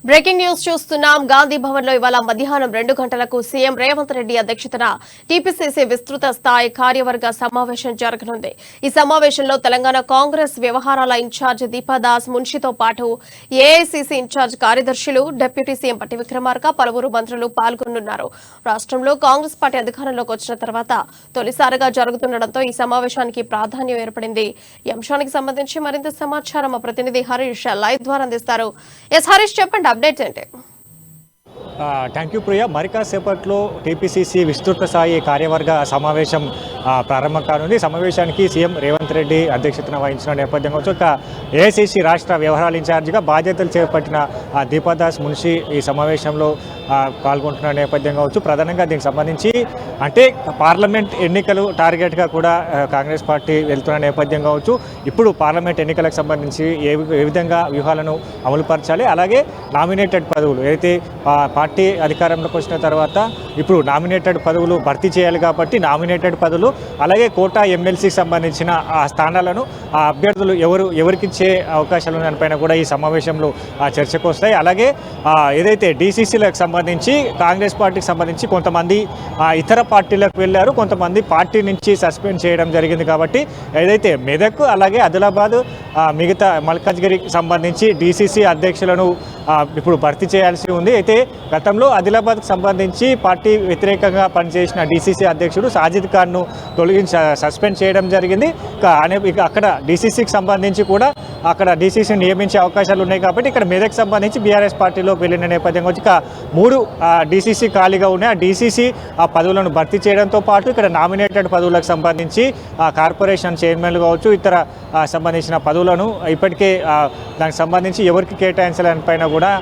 Breaking news చూస్తున్నాం. గాంధీ భవన్ లో ఇవాళ మధ్యాహ్నం 2 గంటలకు సీఎం రేవంత్ రెడ్డి అధ్యక్షతన టీపీసీసీ విస్తృత స్థాయి కార్యవర్గ సమావేశం జరగనుంది. ఈ సమావేశంలో తెలంగాణ కాంగ్రెస్ వ్యవహారాల ఇన్ఛార్జ్ దీపాదాస్ మున్షితో పాటు ఏఐసీసీ ఇన్ఛార్జ్ కార్యదర్శులు, డిప్యూటీ సీఎం పట్టి విక్రమార్క, పలువురు మంత్రులు పాల్గొనున్నారు. రాష్ట్రంలో కాంగ్రెస్ పార్టీ అధికారంలోకి వచ్చిన తర్వాత తొలిసారిగా జరుగుతుండటంతో ఈ సమావేశానికి ప్రాధాన్యం ఏర్పడింది. ఈ అంశానికి సంబంధించి మరింత సమాచారం మా ప్రతినిధి హరీష్ లైవ్ ద్వారా అందిస్తారు. ఎస్ హరీష్, చెప్పండి, అప్డేట్స్ ఏంటి? Thank you Priya. మరి కాసేపట్లో టీపీసీసీ విస్తృత స్థాయి కార్యవర్గ సమావేశం ప్రారంభం కానుంది. సమావేశానికి సీఎం రేవంత్ రెడ్డి అధ్యక్షతన వహించిన నేపథ్యం కావచ్చు, ఇక ఏఐసీసీ రాష్ట్ర వ్యవహారాల ఇన్ఛార్జిగా బాధ్యతలు చేపట్టిన దీపాదాస్ మున్షి ఈ సమావేశంలో పాల్గొంటున్న నేపథ్యం కావచ్చు. ప్రధానంగా దీనికి సంబంధించి అంటే పార్లమెంట్ ఎన్నికలు టార్గెట్గా కూడా కాంగ్రెస్ పార్టీ వెళ్తున్న నేపథ్యం కావచ్చు. ఇప్పుడు పార్లమెంట్ ఎన్నికలకు సంబంధించి ఏ విధంగా వ్యూహాలను అమలుపరచాలి, అలాగే నామినేటెడ్ పదవులు ఏదైతే పార్టీ అధికారంలోకి వచ్చిన తర్వాత ఇప్పుడు నామినేటెడ్ పదవులు భర్తీ చేయాలి కాబట్టి నామినేటెడ్ పదవులు, అలాగే కోటా ఎమ్మెల్సీకి సంబంధించిన ఆ స్థానాలను ఆ అభ్యర్థులు ఎవరికి ఇచ్చే అవకాశాలు దానిపైన కూడా ఈ సమావేశంలో చర్చకు వస్తాయి. అలాగే ఏదైతే డీసీసీలకు సంబంధించి కాంగ్రెస్ పార్టీకి సంబంధించి కొంతమంది ఇతర పార్టీలకు వెళ్ళారు, కొంతమంది పార్టీ నుంచి సస్పెండ్ చేయడం జరిగింది. కాబట్టి ఏదైతే మెదక్ అలాగే ఆదిలాబాద్ మిగతా మల్కాజ్గిరికి సంబంధించి డీసీసీ అధ్యక్షులను ఇప్పుడు భర్తీ చేయాల్సి ఉంది. అయితే గతంలో ఆదిలాబాద్కు సంబంధించి పార్టీ వ్యతిరేకంగా పనిచేసిన డీసీసీ అధ్యక్షుడు సాజిద్ ఖాన్ను సస్పెండ్ చేయడం జరిగింది. అక్కడ డీసీసీకి సంబంధించి కూడా అక్కడ డీసీసీని నియమించే అవకాశాలు ఉన్నాయి. కాబట్టి ఇక్కడ మెదక్ సంబంధించి బీఆర్ఎస్ పార్టీలోకి వెళ్ళిన నేపథ్యం వచ్చి ఇక 3 డీసీసీ ఖాళీగా ఉన్నాయి. ఆ డీసీసీ ఆ పదవులను భర్తీ చేయడంతో పాటు ఇక్కడ నామినేటెడ్ పదవులకు సంబంధించి కార్పొరేషన్ చైర్మన్లు కావచ్చు, ఇతర సంబంధించిన పదవులను ఇప్పటికే దానికి సంబంధించి ఎవరికి కేటాయించాలని పైన కూడా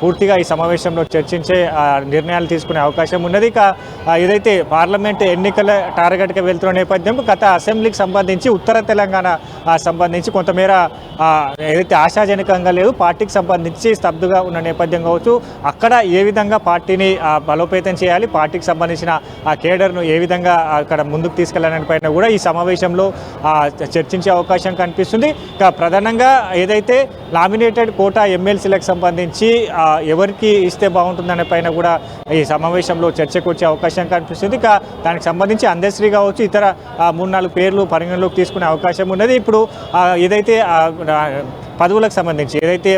పూర్తిగా ఈ సమావేశంలో చర్చించే నిర్ణయాలు తీసుకునే అవకాశం ఉన్నది. ఇక ఏదైతే పార్లమెంట్ ఎన్నికల టార్గెట్గా వెళ్తున్న నేపథ్యం గత అసెంబ్లీకి సంబంధించి ఉత్తర తెలంగాణ సంబంధించి కొంతమేర ఏదైతే ఆశాజనకంగా లేదు, పార్టీకి సంబంధించి స్తబ్దుగా ఉన్న నేపథ్యం కావచ్చు. అక్కడ ఏ విధంగా పార్టీని బలోపేతం చేయాలి, పార్టీకి సంబంధించిన ఆ కేడర్ను ఏ విధంగా అక్కడ ముందుకు తీసుకెళ్లాలని పైన కూడా ఈ సమావేశంలో చర్చించే అవకాశం కనిపిస్తుంది. ఇక ప్రధానంగా ఏదైతే నామినేటెడ్ కోటా ఎమ్మెల్సీలకు సంబంధించి ఎవరికి ఇస్తే బాగుంటుందనే పైన కూడా ఈ సమావేశంలో చర్చకు వచ్చే అవకాశం కనిపిస్తుంది. ఇక దానికి సంబంధించి అందశ్రీ కావచ్చు, ఇతర 3-4 పేర్లు పరిగణలోకి తీసుకునే అవకాశం ఉన్నది. ఇప్పుడు ఏదైతే పదవులకు సంబంధించి ఏదైతే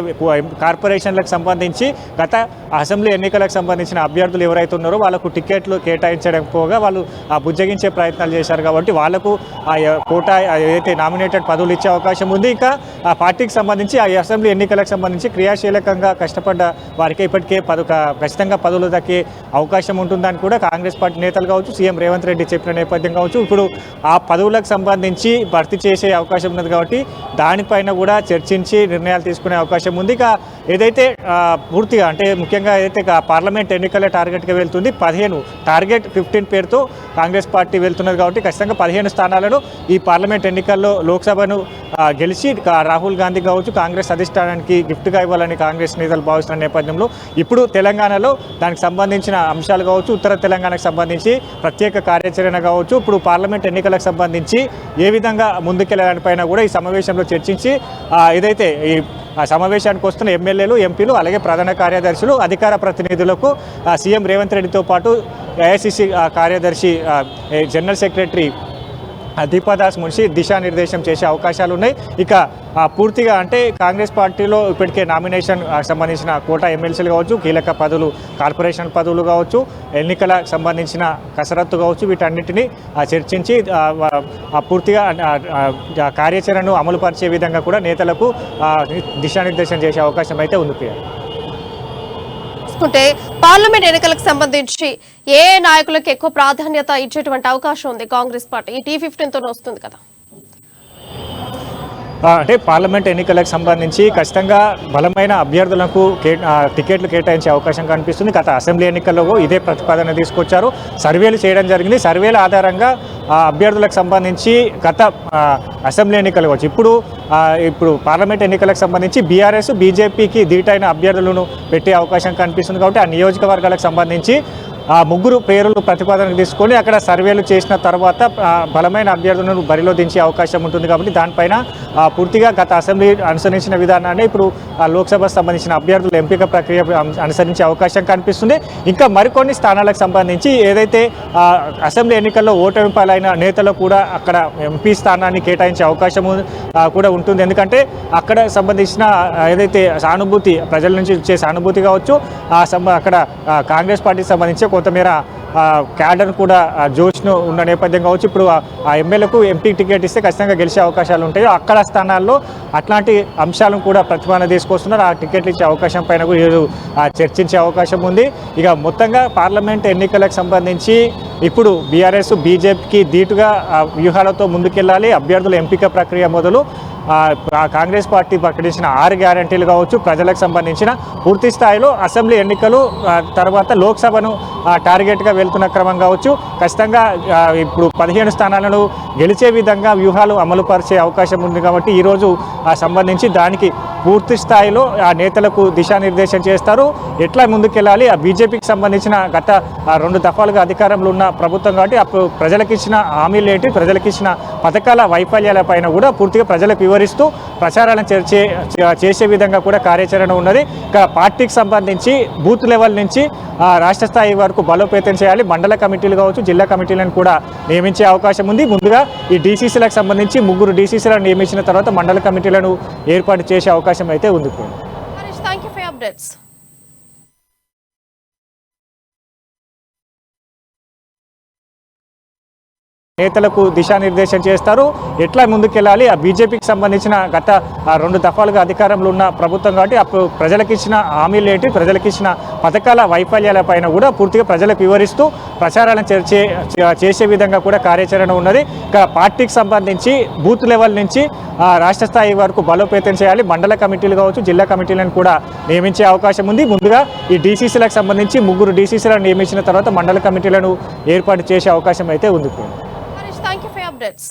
కార్పొరేషన్లకు సంబంధించి గత అసెంబ్లీ ఎన్నికలకు సంబంధించిన అభ్యర్థులు ఎవరైతే ఉన్నారో వాళ్ళకు టికెట్లు కేటాయించడం పోగా వాళ్ళు బుజ్జగించే ప్రయత్నాలు చేశారు. కాబట్టి వాళ్లకు కోటా ఏదైతే నామినేటెడ్ పదవులు ఇచ్చే అవకాశం ఉంది. ఇంకా ఆ పార్టీకి సంబంధించి ఆ అసెంబ్లీ ఎన్నికలకు సంబంధించి క్రియాశీలకంగా కష్టపడ్డ వారికి ఇప్పటికే ఖచ్చితంగా పదవులు దక్కే అవకాశం ఉంటుందని కూడా కాంగ్రెస్ పార్టీ నేతలు కావచ్చు, సీఎం రేవంత్ రెడ్డి చెప్పిన నేపథ్యం కావచ్చు. ఇప్పుడు ఆ పదవులకు సంబంధించి భర్తీ చేసే అవకాశం ఉన్నది. కాబట్టి దానిపైన కూడా చర్చించి నిర్ణయాలు తీసుకునే అవకాశం ఉంది. ఇక ఏదైతే పూర్తిగా అంటే ముఖ్యంగా ఏదైతే పార్లమెంట్ ఎన్నికల టార్గెట్గా వెళ్తుంది 15 టార్గెట్ 15 పేరుతో కాంగ్రెస్ పార్టీ వెళ్తున్నది. కాబట్టి ఖచ్చితంగా 15 స్థానాలను ఈ పార్లమెంట్ ఎన్నికల్లో లోక్సభను గెలిచి రాహుల్ గాంధీ కావచ్చు కాంగ్రెస్ అధిష్టానానికి గిఫ్ట్గా ఇవ్వాలని కాంగ్రెస్ నేతలు భావిస్తున్న నేపథ్యంలో ఇప్పుడు తెలంగాణలో దానికి సంబంధించిన అంశాలు కావచ్చు, ఉత్తర తెలంగాణకు సంబంధించి ప్రత్యేక కార్యాచరణ కావచ్చు, ఇప్పుడు పార్లమెంట్ ఎన్నికలకు సంబంధించి ఏ విధంగా ముందుకెళ్లాలని పైన కూడా ఈ సమావేశంలో చర్చించి ఏదైతే ఈ సమావేశానికి వస్తున్న ఎమ్మెల్యేలు, ఎంపీలు, అలాగే ప్రధాన కార్యదర్శులు, అధికార ప్రతినిధులకు సీఎం రేవంత్ రెడ్డితో పాటు ఏఐసీసీ కార్యదర్శి జనరల్ సెక్రటరీ దీపాదాస్ మున్షి దిశానిర్దేశం చేసే అవకాశాలు ఉన్నాయి. ఇక పూర్తిగా అంటే కాంగ్రెస్ పార్టీలో ఇప్పటికే నామినేషన్ సంబంధించిన కోటా ఎమ్మెల్సీలు కావచ్చు, కీలక పదవులు కార్పొరేషన్ పదవులు కావచ్చు, ఎన్నికల సంబంధించిన కసరత్తు కావచ్చు, వీటన్నిటిని చర్చించి పూర్తిగా కార్యాచరణను అమలుపరిచే విధంగా కూడా నేతలకు దిశానిర్దేశం చేసే అవకాశం అయితే ఉంది. పార్లమెంట్ ఎన్నికలకు సంబంధించి ఏ నాయకులకు ఎక్కువ ప్రాధాన్యత ఇచ్చేటువంటి అవకాశం ఉంది కాంగ్రెస్ పార్టీ? T15 తో వస్తుంది కదా. అంటే పార్లమెంట్ ఎన్నికలకు సంబంధించి ఖచ్చితంగా బలమైన అభ్యర్థులకు టికెట్లు కేటాయించే అవకాశం కనిపిస్తుంది. గత అసెంబ్లీ ఎన్నికల్లో ఇదే ప్రతిపాదన తీసుకొచ్చారు, సర్వేలు చేయడం జరిగింది. సర్వేల ఆధారంగా అభ్యర్థులకు సంబంధించి గత అసెంబ్లీ ఎన్నికలు కావచ్చు, ఇప్పుడు పార్లమెంట్ ఎన్నికలకు సంబంధించి బీఆర్ఎస్ బీజేపీకి ధీటైన అభ్యర్థులను పెట్టే అవకాశం కనిపిస్తుంది. కాబట్టి ఆ నియోజకవర్గాలకు సంబంధించి ముగ్గురు పేర్లు ప్రతిపాదనకు తీసుకొని అక్కడ సర్వేలు చేసిన తర్వాత బలమైన అభ్యర్థులను బరిలో దించే అవకాశం ఉంటుంది కాబట్టి దానిపైన పూర్తిగా గత అసెంబ్లీ అనుసరించిన విధానాన్ని ఇప్పుడు లోక్సభకు సంబంధించిన అభ్యర్థుల ఎంపిక ప్రక్రియ అనుసరించే అవకాశం కనిపిస్తుంది. ఇంకా మరికొన్ని స్థానాలకు సంబంధించి ఏదైతే అసెంబ్లీ ఎన్నికల్లో ఓటమి పాలైన నేతలు కూడా అక్కడ ఎంపీ స్థానాన్ని కేటాయించే అవకాశం కూడా ఉంటుంది. ఎందుకంటే అక్కడ సంబంధించిన ఏదైతే సానుభూతి ప్రజల నుంచి వచ్చే సానుభూతి కావచ్చు, అక్కడ కాంగ్రెస్ పార్టీకి సంబంధించి కొంతమేర క్యాడర్ కూడా జోష్ను ఉన్న నేపథ్యం కావచ్చు. ఇప్పుడు ఆ ఎమ్మెల్యేకు ఎంపీ టికెట్ ఇస్తే ఖచ్చితంగా గెలిచే అవకాశాలు ఉంటాయి. అక్కడ స్థానాల్లో అట్లాంటి అంశాలను కూడా ప్రతిపాదన తీసుకొస్తున్నారు. ఆ టికెట్లు ఇచ్చే అవకాశం పైన కూడా ఈరోజు చర్చించే అవకాశం ఉంది. ఇక మొత్తంగా పార్లమెంట్ ఎన్నికలకు సంబంధించి ఇప్పుడు బీఆర్ఎస్ బీజేపీకి ధీటుగా వ్యూహాలతో ముందుకెళ్ళాలి. అభ్యర్థుల ఎంపిక ప్రక్రియ మొదలు కాంగ్రెస్ పార్టీ ప్రకటించిన 6 గ్యారంటీలు కావచ్చు, ప్రజలకు సంబంధించిన పూర్తి స్థాయిలో అసెంబ్లీ ఎన్నికలు తర్వాత లోక్సభను టార్గెట్గా వెళ్తున్న క్రమం కావచ్చు. ఖచ్చితంగా ఇప్పుడు 15 స్థానాలను గెలిచే విధంగా వ్యూహాలు అమలుపరిచే అవకాశం ఉంది కాబట్టి ఈరోజు సంబంధించి దానికి పూర్తి స్థాయిలో ఆ నేతలకు దిశానిర్దేశం చేస్తారు. ఎట్లా ముందుకెళ్ళాలి, ఆ బీజేపీకి సంబంధించిన గత 2 దఫాలుగా అధికారంలో ఉన్న ప్రభుత్వం కాబట్టి అప్పుడు ప్రజలకు ఇచ్చిన హామీలు ఏంటి, ప్రజలకు ఇచ్చిన పథకాల వైఫల్యాల పైన కూడా పూర్తిగా ప్రజలకు వివరిస్తూ ప్రచారాలను చేసే విధంగా కూడా కార్యాచరణ ఉన్నది. పార్టీకి సంబంధించి బూత్ లెవెల్ నుంచి రాష్ట్ర స్థాయి వరకు బలోపేతం చేయాలి. మండల కమిటీలు కావచ్చు, జిల్లా కమిటీలను కూడా నియమించే అవకాశం ఉంది. ముందుగా ఈ డీసీసీలకు సంబంధించి 3 డీసీసీలను నియమించిన తర్వాత మండల కమిటీలను ఏర్పాటు చేసే అవకాశం అయితే ఉంది. Thank you for updates. నేతలకు దిశానిర్దేశం చేస్తారు. ఎట్లా ముందుకెళ్ళాలి, ఆ బీజేపీకి సంబంధించిన గత 2 దఫాలుగా అధికారంలో ఉన్న ప్రభుత్వం కాబట్టి అప్పుడు ప్రజలకు ఇచ్చిన హామీలు ఏంటి, ప్రజలకు ఇచ్చిన పథకాల వైఫల్యాల పైన కూడా పూర్తిగా ప్రజలకు వివరిస్తూ ప్రచారాలను చేసే విధంగా కూడా కార్యాచరణ ఉన్నది. పార్టీకి సంబంధించి బూత్ లెవెల్ నుంచి రాష్ట్ర స్థాయి వరకు బలోపేతం చేయాలి. మండల కమిటీలు కావచ్చు, జిల్లా కమిటీలను కూడా నియమించే అవకాశం ఉంది. ముందుగా ఈ డీసీసీలకు సంబంధించి 3 డీసీసీలను నియమించిన తర్వాత మండల కమిటీలను ఏర్పాటు చేసే అవకాశం అయితే ఉంది. Thank you for your updates.